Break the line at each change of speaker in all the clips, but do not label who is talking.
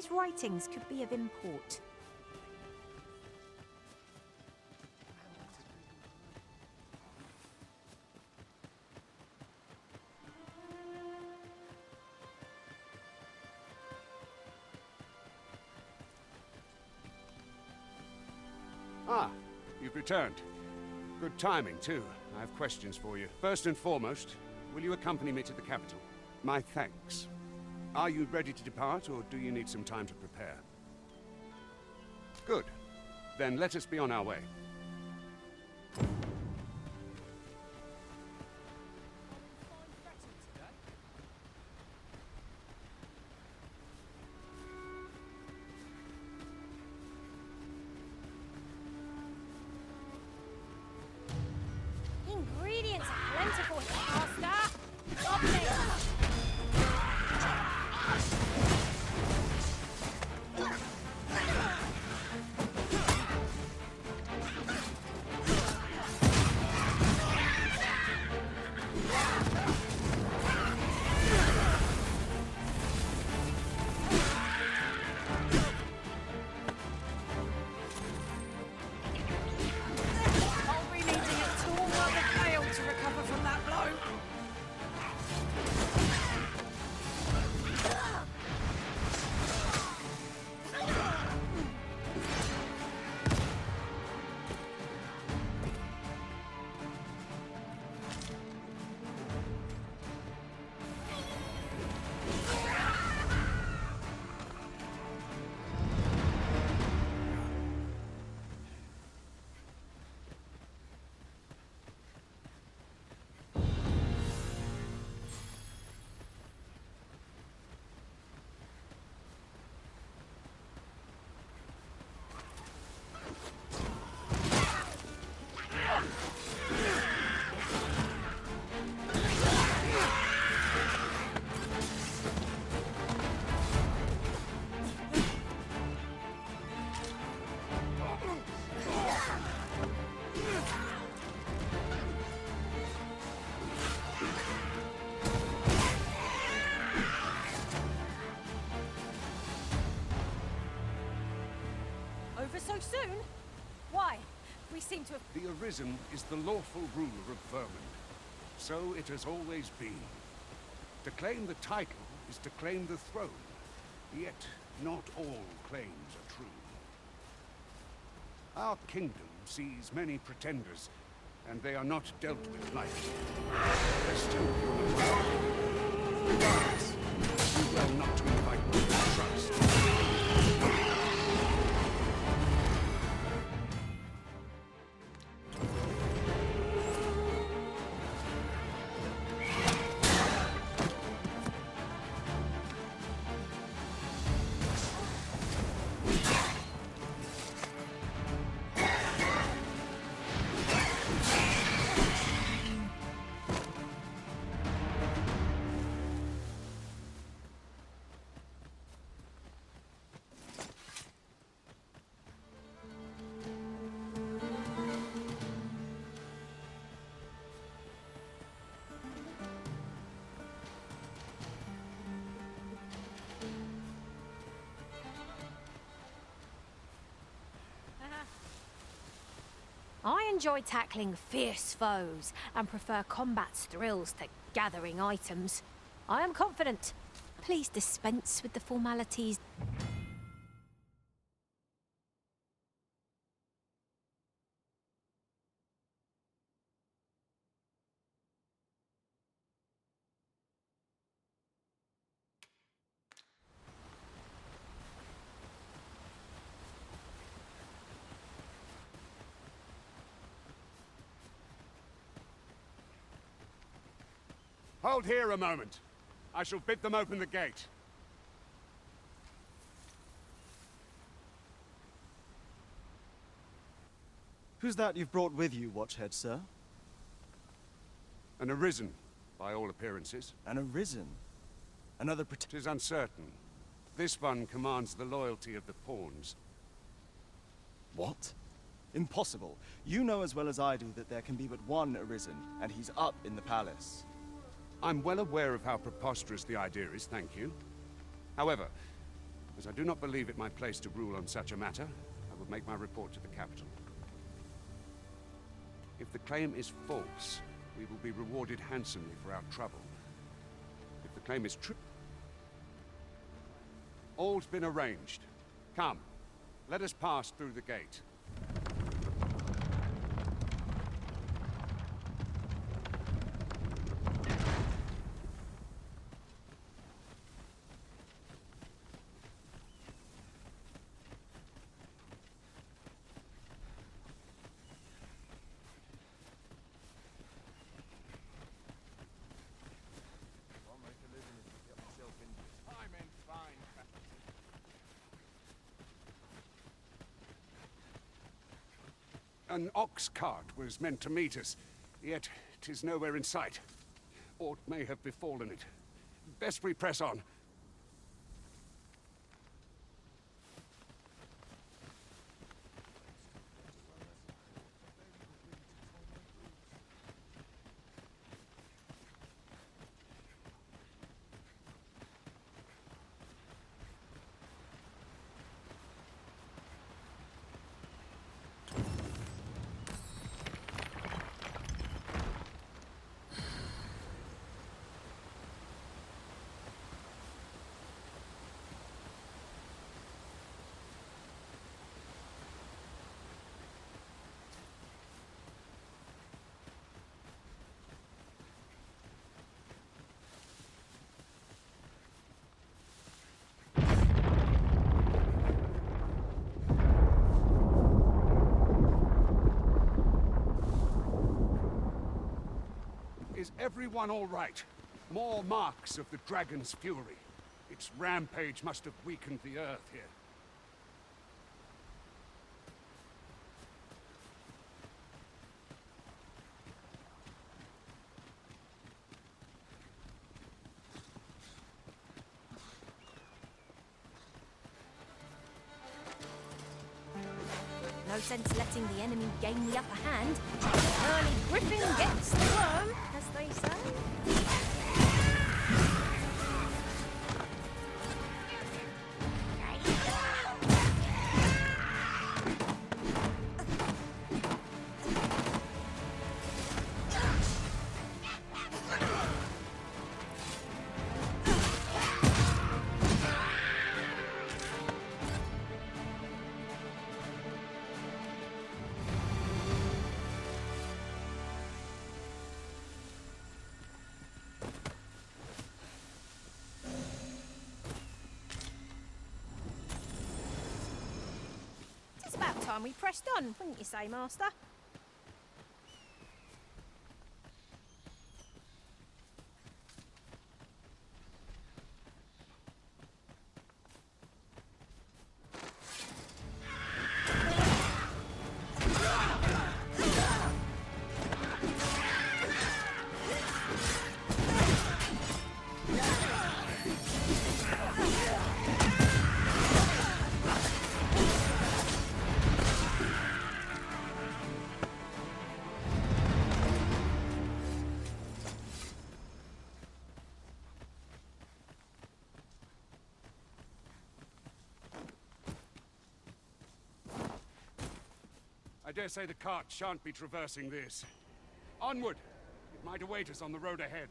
these writings could be of import.
Ah, you've returned. Good timing, too. I have questions for you. First and foremost, will you accompany me to the capital? My thanks. Are you ready to depart, or do you need some time to prepare? Good. Then let us be on our way.
Ingredients are plentiful in pasta. Lovely.
I'll be needing a tall rubber pail to recover from that blow. Over so soon? Why? We seem to have...
The Arisen is the lawful ruler of Vermund. So it has always been. To claim the title is to claim the throne. Yet, not all claims are true. Our kingdom sees many pretenders, and they are not dealt with lightly. They're still human. Regardless, do well not to invite my trust.
I enjoy tackling fierce foes and prefer combat's thrills to gathering items. I am confident. Please dispense with the formalities.
Hold here a moment. I shall bid them open the gate.
Who's that you've brought with you, Watchhead, sir?
An Arisen, by all appearances.
An Arisen? Another
'Tis uncertain. This one commands the loyalty of the pawns.
What? Impossible. You know as well as I do that there can be but one Arisen, and he's up in the palace.
I'm well aware of how preposterous the idea is, thank you. However, As I do not believe it my place to rule on such a matter, I will make my report to the capital. If the claim is false, we will be rewarded handsomely for our trouble. If the claim is true... All's been arranged. Come, let us pass through the gate. An ox cart was meant to meet us, yet 'tis nowhere in sight. Aught may have befallen it. Best we press on. Is everyone all right? More marks of the dragon's fury. Its rampage must have weakened the earth here.
No sense letting the enemy gain the upper hand. Early griffin gets the worm, as they say. It's about time we pressed on, wouldn't you say, Master?
I dare say the cart shan't be traversing this. Onward! It might await us on the road ahead.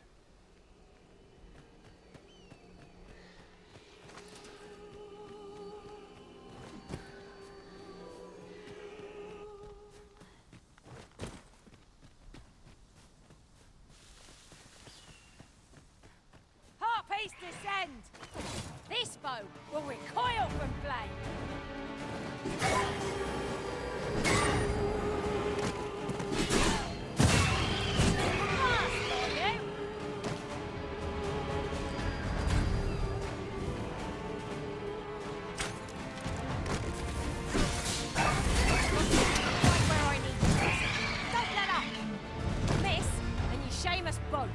Harpies descend! This bow will recoil from flame! Both.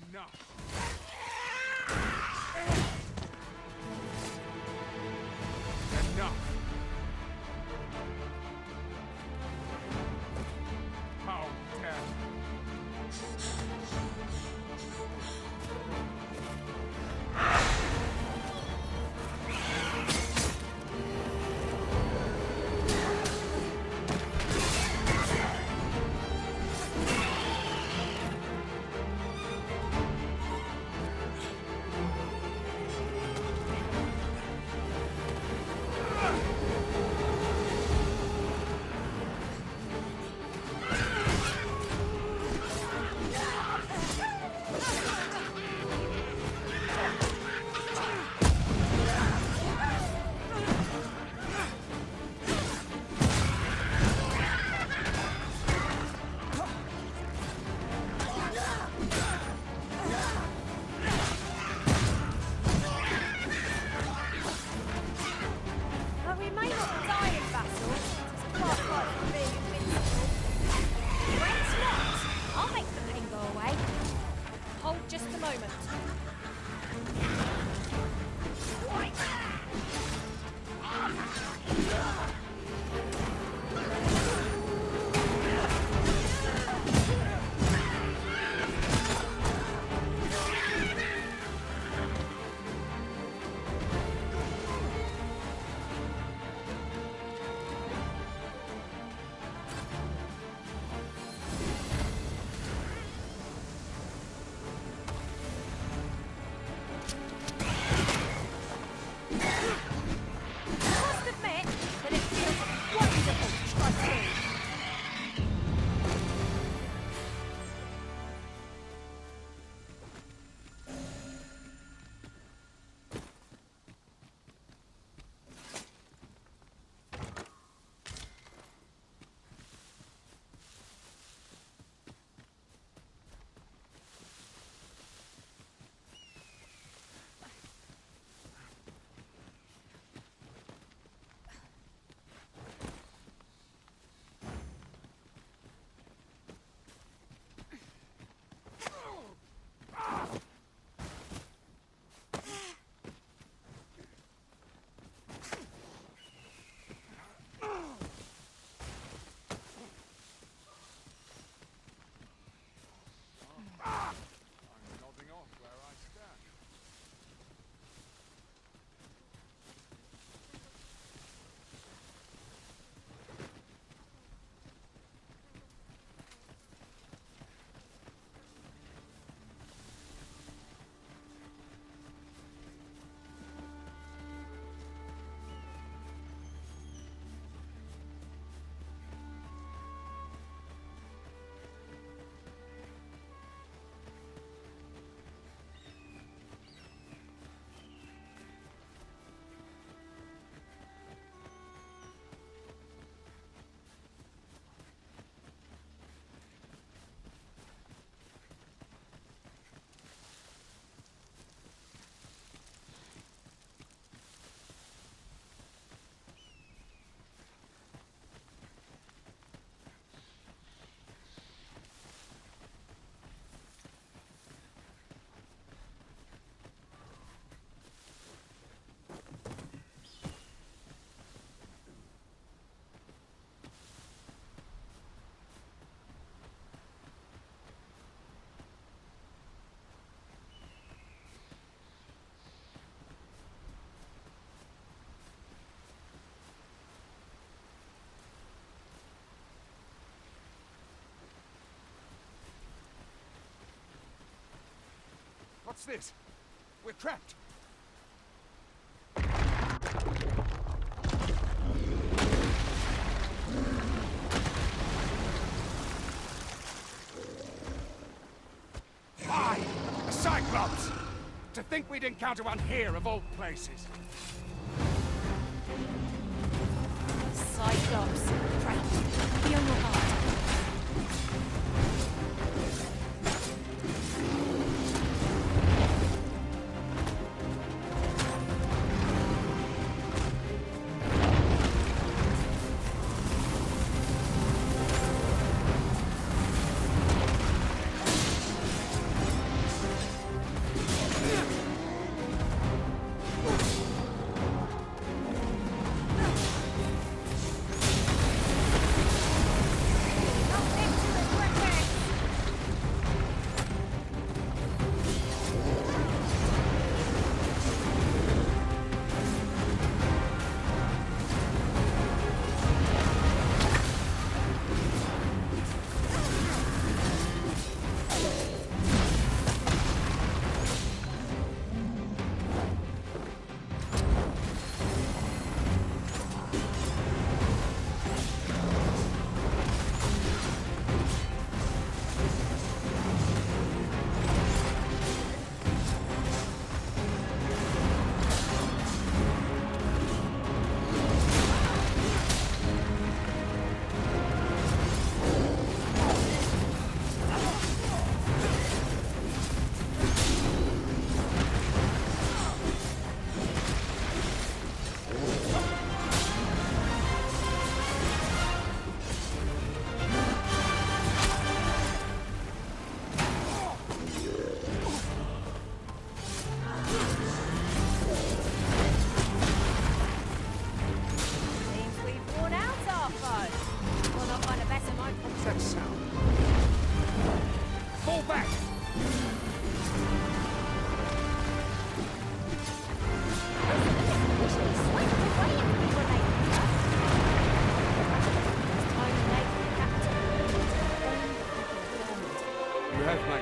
Enough. Enough. this? We're trapped. Why? A Cyclops! To think we'd encounter one here of all places.
Cyclops. Pray. Be on your guard.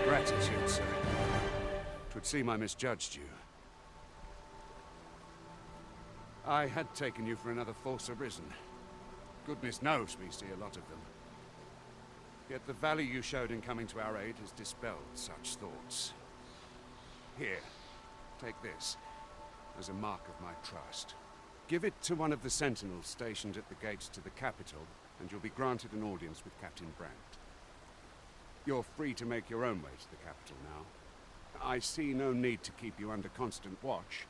Gratitude, sir. Twould seem I misjudged you. I had taken you for another Force Arisen. Goodness knows we see a lot of them. Yet the value you showed in coming to our aid has dispelled such thoughts. Here, take this, as a mark of my trust. Give it to one of the sentinels stationed at the gates to the capital, and you'll be granted an audience with Captain Brandt. You're free to make your own way to the capital now. I see no need to keep you under constant watch,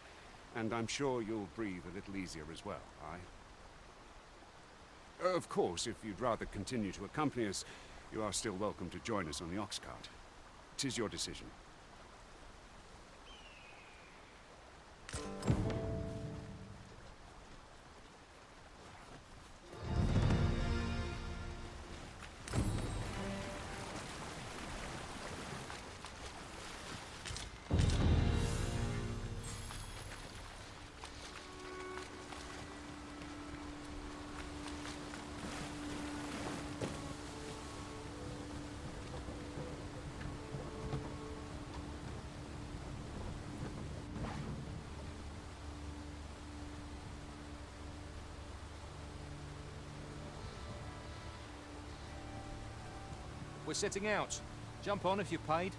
and I'm sure you'll breathe a little easier as well, aye? Of course, if you'd rather continue to accompany us, you are still welcome to join us on the ox cart. 'Tis your decision.
We're setting out. Jump on if you're paid.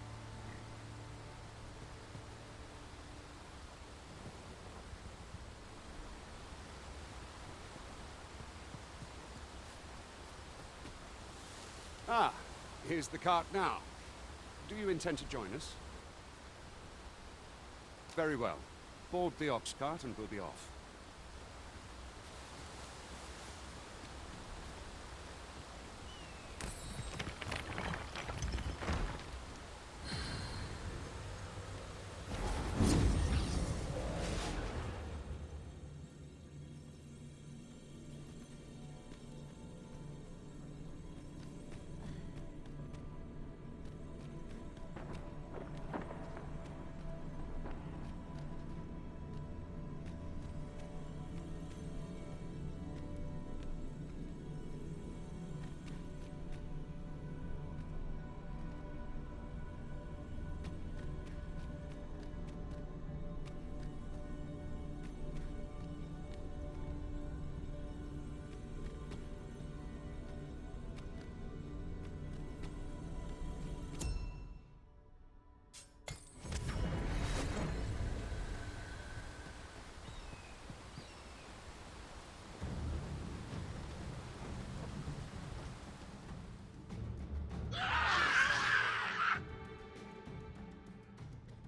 Ah, here's the cart now. Do you intend to join us? Very well. Board the ox cart and we'll be off.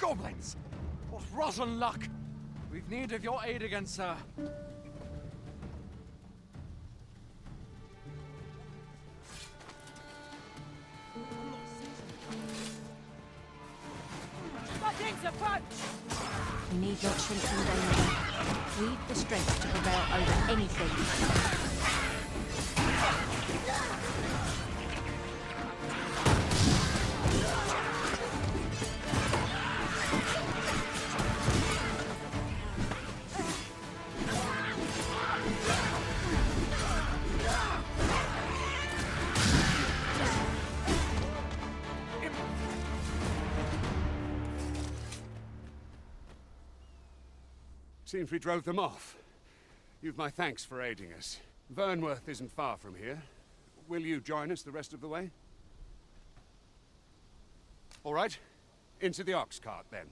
Goblins! What rotten luck! We've need of your aid again, sir.
Goblins approach!
You need not shrink from danger. We've the strength to prevail over anything.
Seems we drove them off. You've my thanks for aiding us. Vernworth isn't far from here. Will you join us the rest of the way? All right. Into the ox cart, then.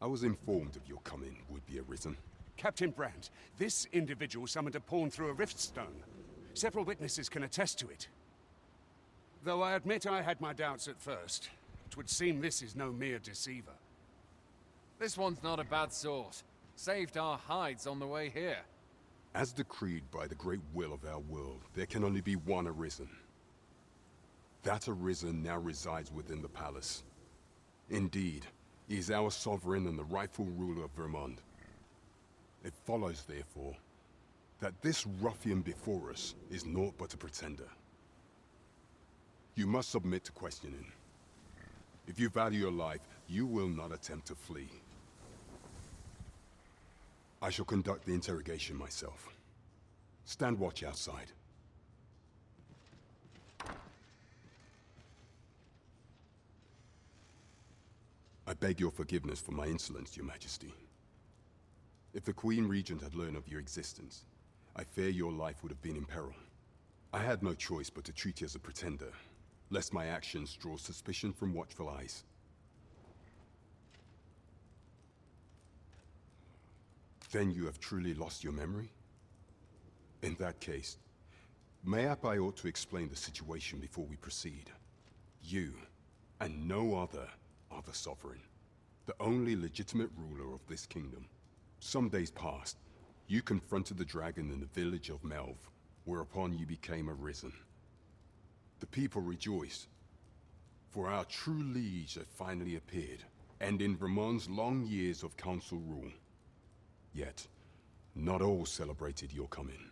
I was informed of your coming would be arisen.
Captain Brandt, this individual summoned a pawn through a rift stone. Several witnesses can attest to it. Though I admit I had my doubts at first. 'Twould seem this is no mere deceiver.
This one's not a bad sort. Saved our hides on the way here.
As decreed by the great will of our world, there can only be one arisen. That arisen now resides within the palace. Indeed, he is our sovereign and the rightful ruler of Vermont. It follows, therefore, that this ruffian before us is naught but a pretender. You must submit to questioning. If you value your life, you will not attempt to flee. I shall conduct the interrogation myself. Stand watch outside. I beg your forgiveness for my insolence, Your Majesty. If the Queen Regent had learned of your existence, I fear your life would have been in peril. I had no choice but to treat you as a pretender, lest my actions draw suspicion from watchful eyes. Then you have truly lost your memory? In that case, mayhap I ought to explain the situation before we proceed. You, and no other, are the sovereign, the only legitimate ruler of this kingdom. Some days past, you confronted the dragon in the village of Melv, whereupon you became arisen. The people rejoiced, for our true liege had finally appeared, and in Vermont's long years of council rule. Yet, not all celebrated your coming.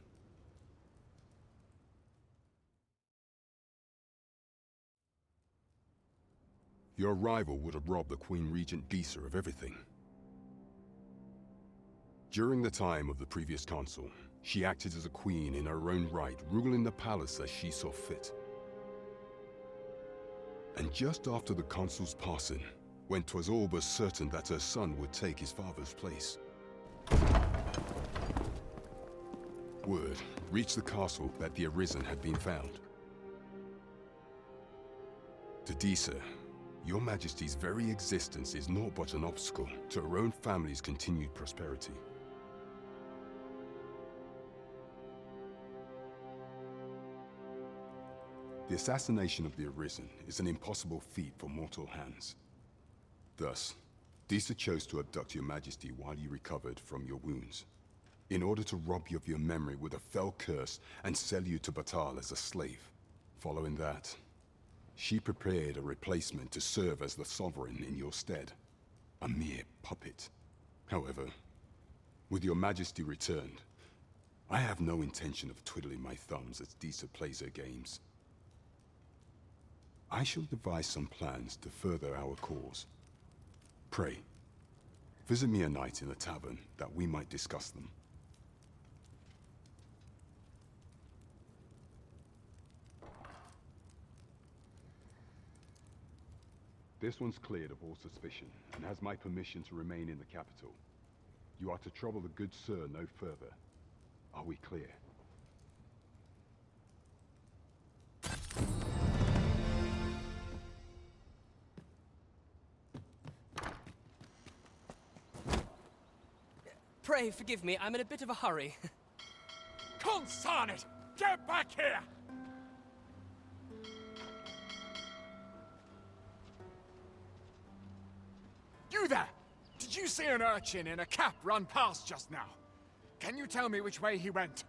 Your arrival would have robbed the Queen Regent Disa of everything. During the time of the previous consul, she acted as a queen in her own right, ruling the palace as she saw fit. And just after the consul's passing, when 'twas all but certain that her son would take his father's place, word reached the castle that the Arisen had been found. To Disa, Your Majesty's very existence is naught but an obstacle to her own family's continued prosperity. The assassination of the Arisen is an impossible feat for mortal hands. Thus, Disa chose to abduct Your Majesty while you recovered from your wounds, in order to rob you of your memory with a fell curse and sell you to Batal as a slave. Following that, She prepared a replacement to serve as the Sovereign in your stead. A mere puppet. However, with your Majesty returned, I have no intention of twiddling my thumbs as Disa plays her games. I shall devise some plans to further our cause. Pray, visit me a night in the tavern that we might discuss them. This one's cleared of all suspicion, and has my permission to remain in the capital. You are to trouble the good sir no further. Are we clear?
Pray forgive me, I'm in a bit of a hurry.
Consign it! Get back here! You there! Did you see an urchin in a cap run past just now? Can you tell me which way he went?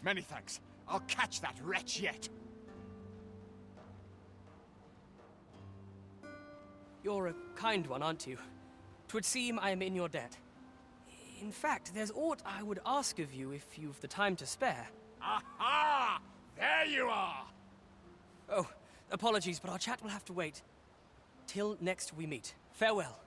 Many thanks. I'll catch that wretch yet.
You're a kind one, aren't you? 'Twould seem I am in your debt. In fact, there's aught I would ask of you if you've the time to spare.
Aha! There you are!
Oh, apologies, but our chat will have to wait. Till next we meet. Farewell.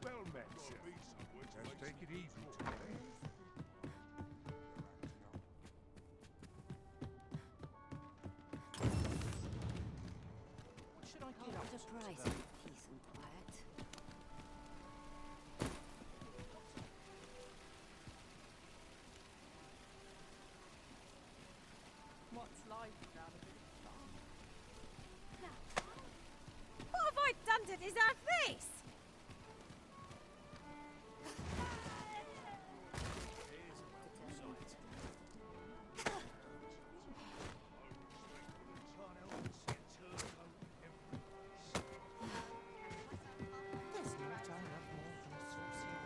Well met, sir. Just take it easy today.
What a price for peace and quiet.
What's life without a bit of fun?
What have I done to deserve this?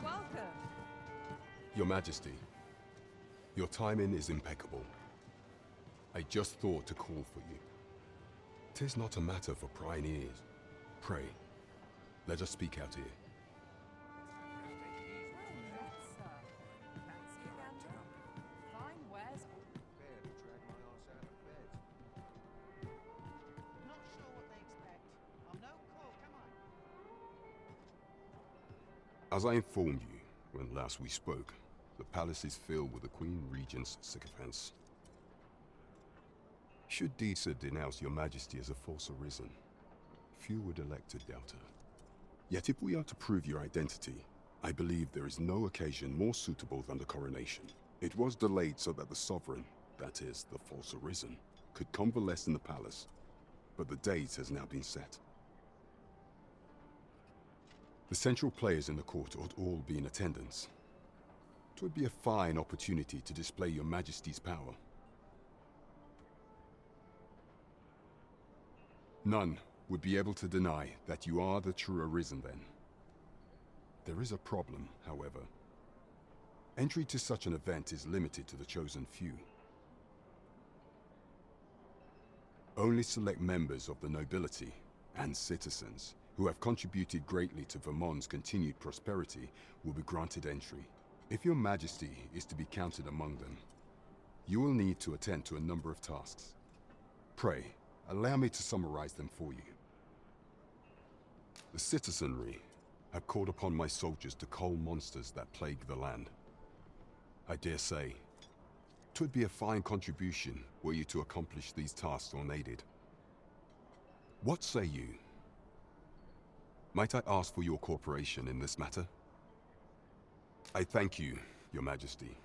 Welcome.
Your Majesty, your timing is impeccable. I just thought to call for you. 'Tis not a matter for prying ears. Pray, let us speak out here.
Fine wares.
Not sure what they expect. I'm no cook, am I?
As I informed you when last we spoke, the palace is filled with the Queen Regent's sycophants. Should Disa denounce your Majesty as a false arisen, few would elect to doubt her. Yet if we are to prove your identity, I believe there is no occasion more suitable than the coronation. It was delayed so that the Sovereign, that is, the false arisen, could convalesce in the palace, but the date has now been set. The central players in the court ought all be in attendance. 'Twould be a fine opportunity to display your Majesty's power. None would be able to deny that you are the true Arisen then. There is a problem, however. Entry to such an event is limited to the chosen few. Only select members of the nobility and citizens who have contributed greatly to Vermont's continued prosperity will be granted entry. If your Majesty is to be counted among them, you will need to attend to a number of tasks. Pray, allow me to summarize them for you. The citizenry have called upon my soldiers to cull monsters that plague the land. I dare say, 'twould be a fine contribution were you to accomplish these tasks unaided. What say you? Might I ask for your cooperation in this matter? I thank you, Your Majesty.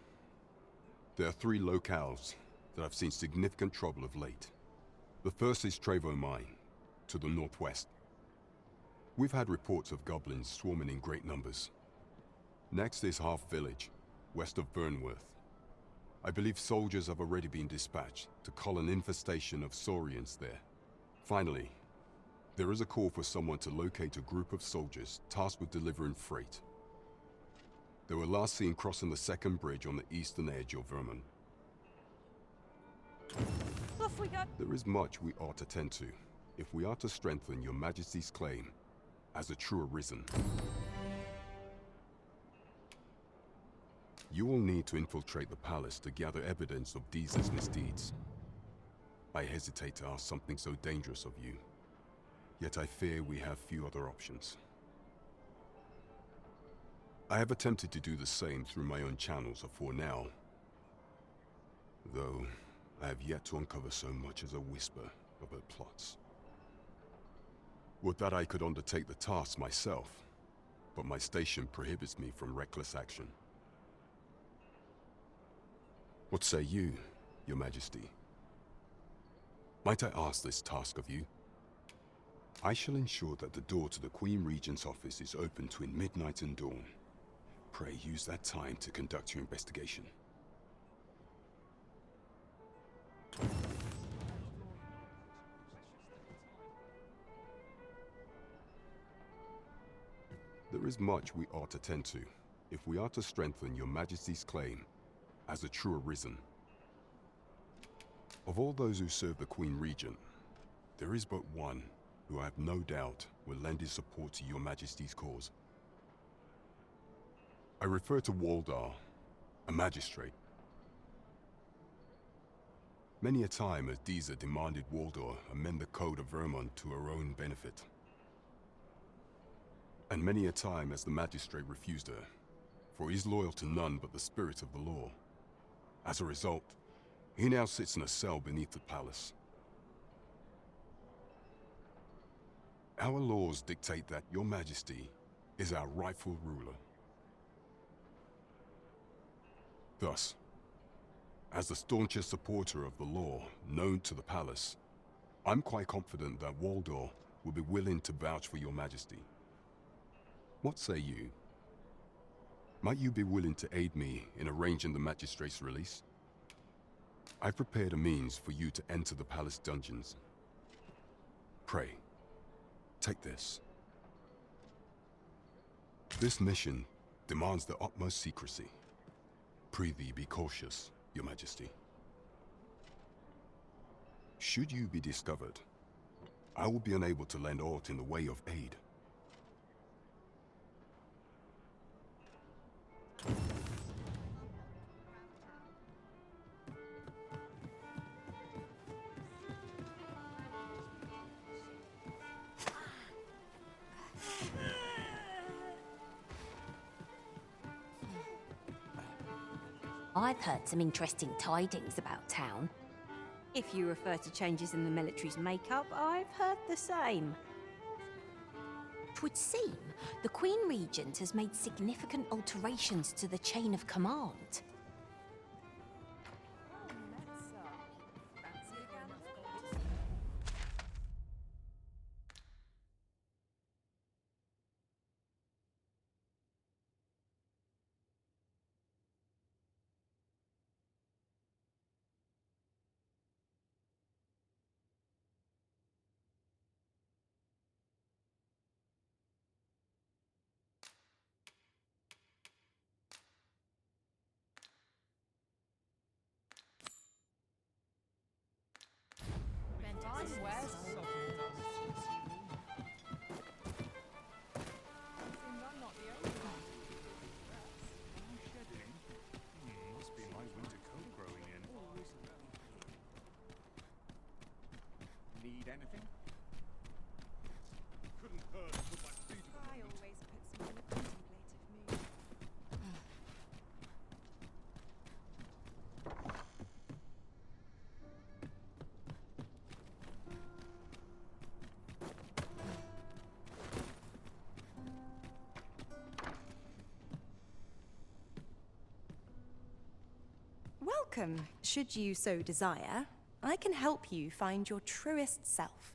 There are 3 locales that have seen significant trouble of late. The first is Trevo Mine, to the northwest. We've had reports of goblins swarming in great numbers. Next is Half Village, west of Burnworth. I believe soldiers have already been dispatched to cull an infestation of saurians there. Finally, there is a call for someone to locate a group of soldiers tasked with delivering freight. They were last seen crossing the second bridge on the eastern edge of Vermont.
Off we go.
There is much we ought to tend to if we are to strengthen Your Majesty's claim as a true Arisen. You will need to infiltrate the palace to gather evidence of Deeza's misdeeds. I hesitate to ask something so dangerous of you, yet I fear we have few other options. I have attempted to do the same through my own channels afore now, though I have yet to uncover so much as a whisper of her plots. Would that I could undertake the task myself, but my station prohibits me from reckless action. What say you, Your Majesty? Might I ask this task of you? I shall ensure that the door to the Queen Regent's office is open between midnight and dawn. Pray use that time to conduct your investigation. There is much we ought to tend to if we are to strengthen Your Majesty's claim as a true Arisen. Of all those who serve the Queen Regent, there is but one who I have no doubt will lend his support to Your Majesty's cause. I refer to Waldar, a magistrate. Many a time has Deeza demanded Waldar amend the Code of Vermont to her own benefit. And many a time has the magistrate refused her, for he is loyal to none but the spirit of the law. As a result, he now sits in a cell beneath the palace. Our laws dictate that Your Majesty is our rightful ruler. Thus, as the staunchest supporter of the law known to the palace, I'm quite confident that Waldor will be willing to vouch for Your Majesty. What say you? Might you be willing to aid me in arranging the magistrate's release? I've prepared a means for you to enter the palace dungeons. Pray, take this. This mission demands the utmost secrecy. Prithee be cautious, Your Majesty. Should you be discovered, I will be unable to lend aught in the way of aid.
I've heard some interesting tidings about town. If you refer to changes in the military's makeup, I've heard the same. It would seem the Queen Regent has made significant alterations to the chain of command.
Need anything? Couldn't hurt to put my feet up.
I always put some in a contemplative mood.
welcome. Should you so desire, I can help you find your truest self.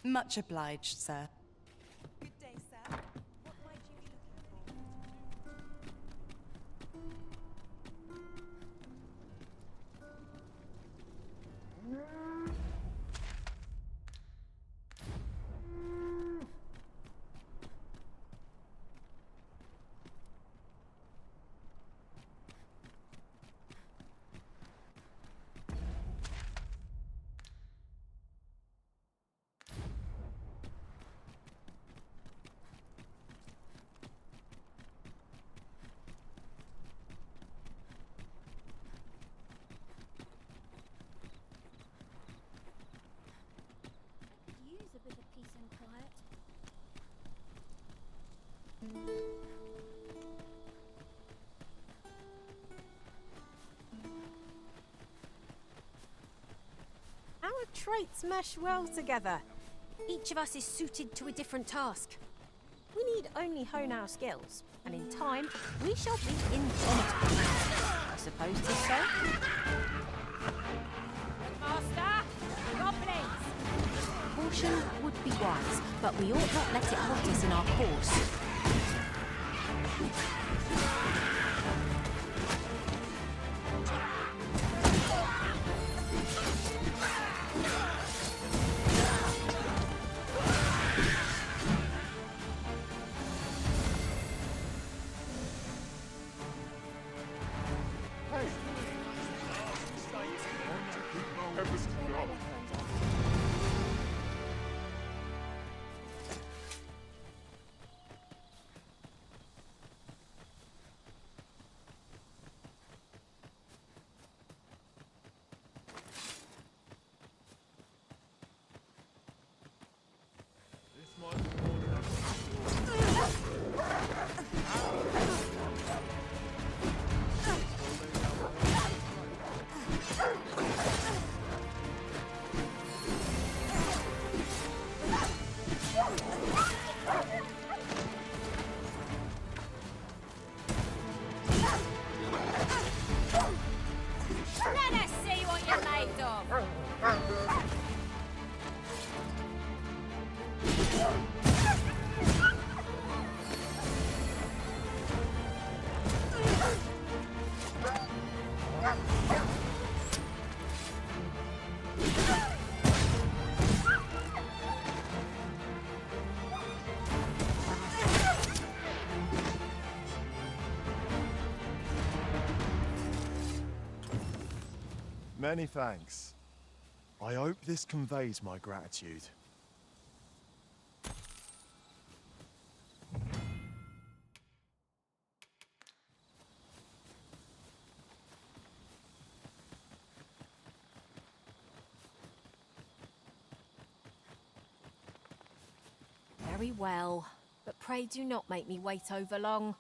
Much obliged, sir. Good day, sir. What might you be looking for?
Use a bit of peace and quiet. Our traits mesh well together. Each of us is suited to a different task. We need only hone our skills, and in time, we shall be indomitable. I suppose 'tis so. Master! Goblins! Caution would be wise, but we ought not let it halt us in our course. Let us see what you're made of!
Many thanks. I hope this conveys my gratitude.
Very well, but pray do not make me wait over long.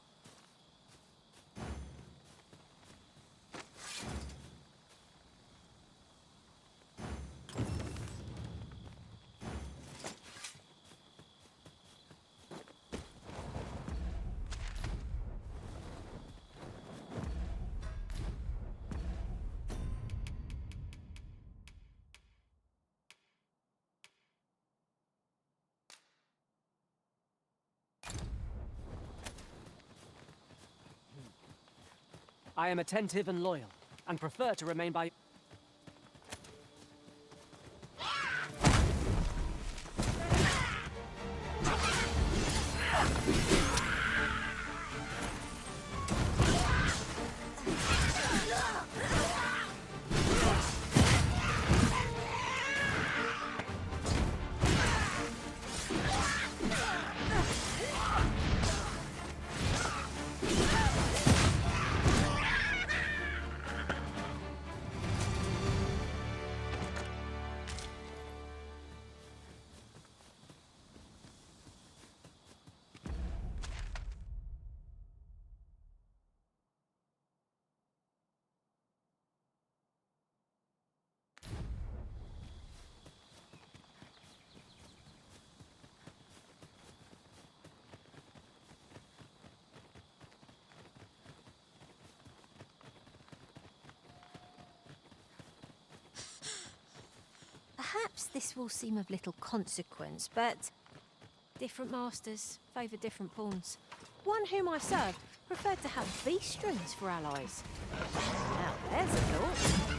I am attentive and loyal, and prefer to remain by...
Perhaps this will seem of little consequence, but different masters favour different pawns. One whom I served preferred to have beast strings for allies. Now there's a thought.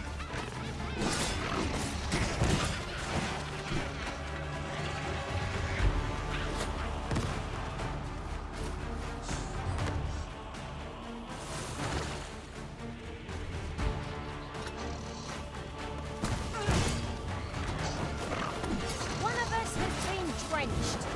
One of us has been drenched.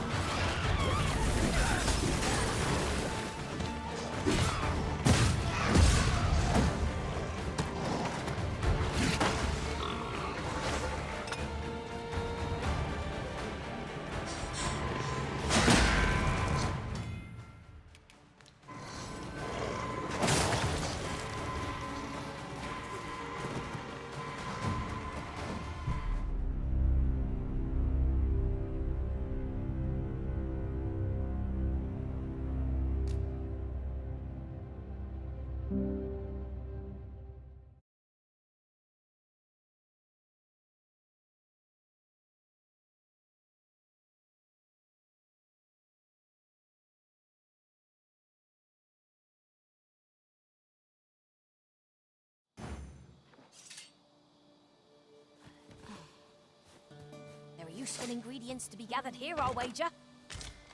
There are useful ingredients to be gathered here, I'll wager.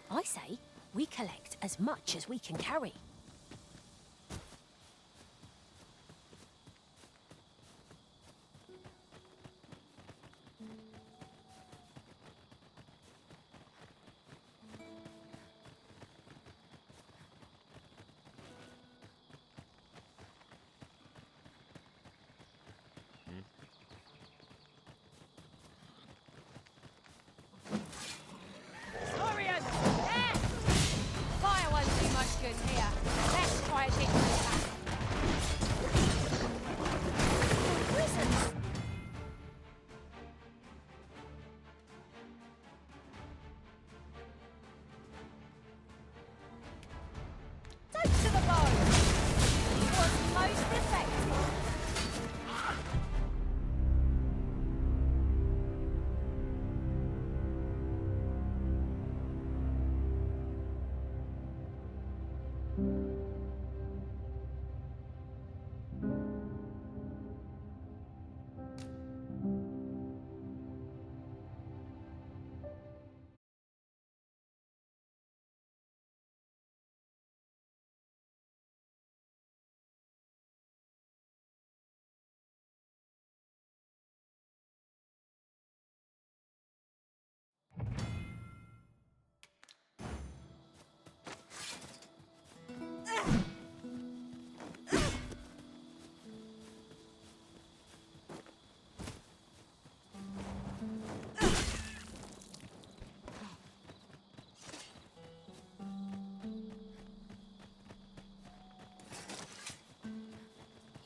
I say we collect as much as we can carry.
Orion! There! Fire won't do much good here. Let's try a different tack.
Wizards!
Take to the bow! It was most effective.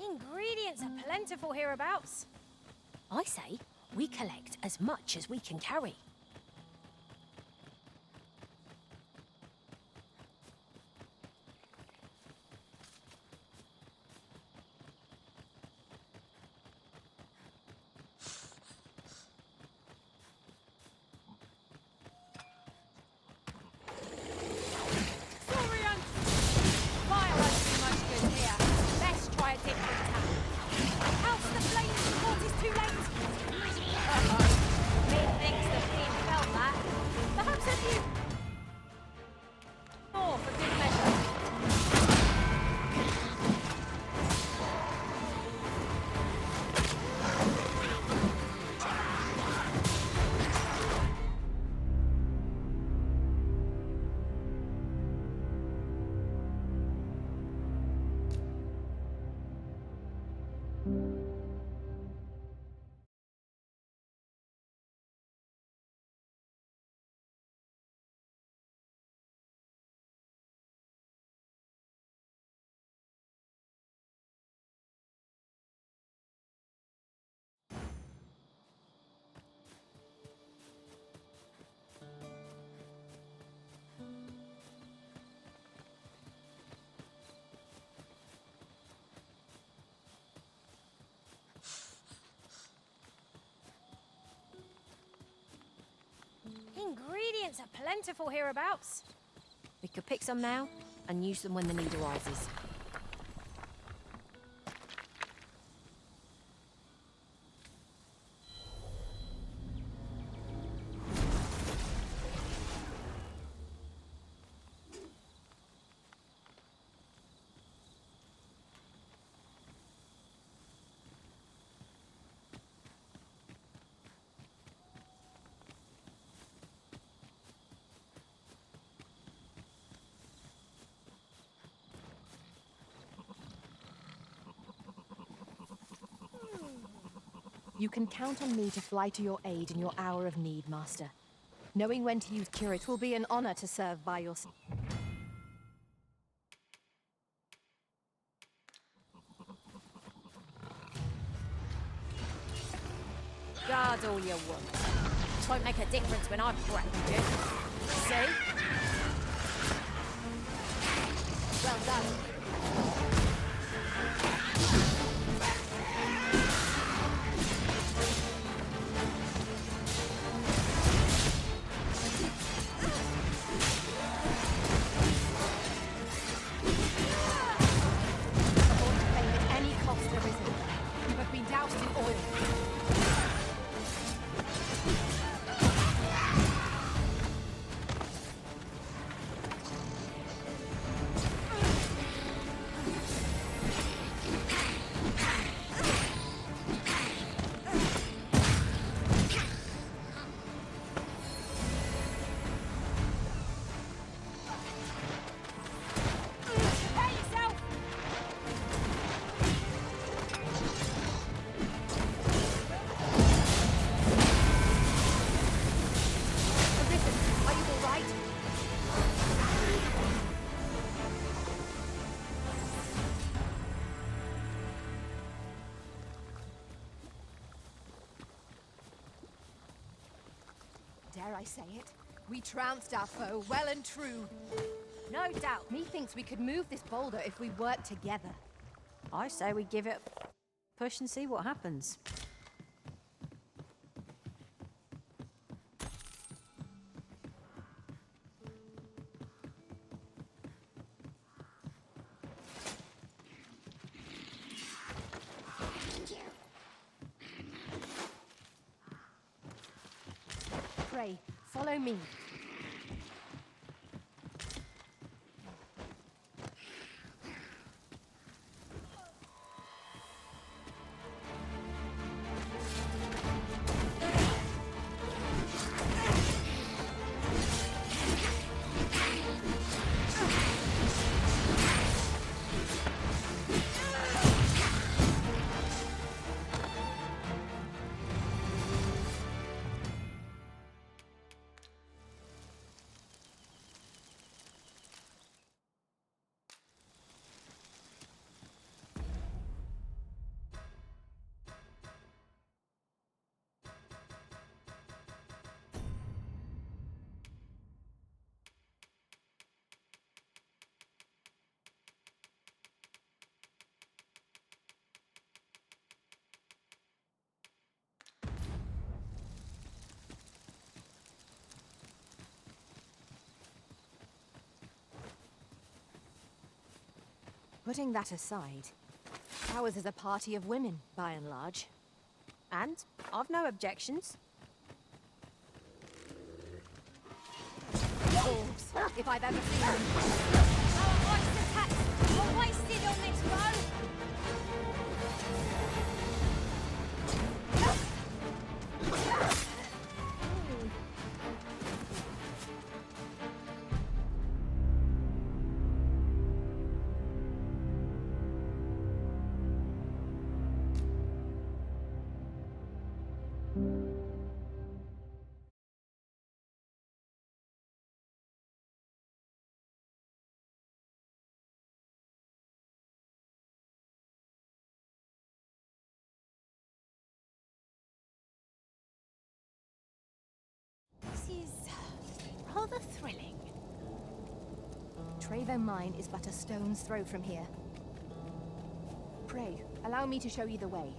Ingredients are plentiful hereabouts. I say we collect as much as we can carry.
Orion! Fire won't do much good here. Let's try a different tack. House the flames before it is too late. Uh-oh. Methinks the Plentiful hereabouts.
We could pick some now and use them when the need arises.
You can count on me to fly to your aid in your hour of need, Master. Knowing when to use Curate will be an honor to serve by your side.
Guard all you want. It won't make a difference when I've grappled you. See? Well done.
Avoid fame at any cost, Arisen. You have been doused in oil.
Prepare yourself!
Arisen, are you all right? Dare I say it? We trounced our foe, well and true.
No doubt.
Methinks we could move this boulder if we work together.
I say we give it a push and see what happens.
Pray, follow me. Putting that aside, ours is a party of women, by and large.
And I've no objections.
Orbs, if I've ever seen them.
Our ice attacks are wasted on this road!
This is rather thrilling. Trevo Mine is but a stone's throw from here. Pray, allow me to show you the way.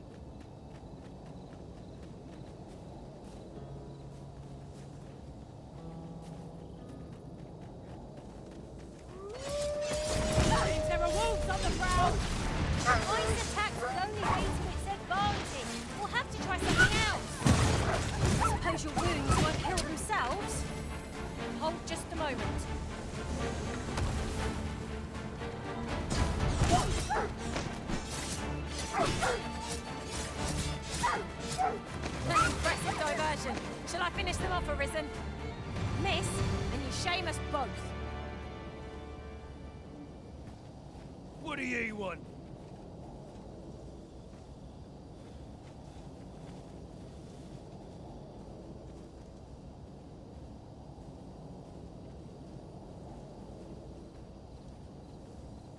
An impressive diversion. Shall I finish them off, Arisen? Miss, then you shame us both.
What do ye want?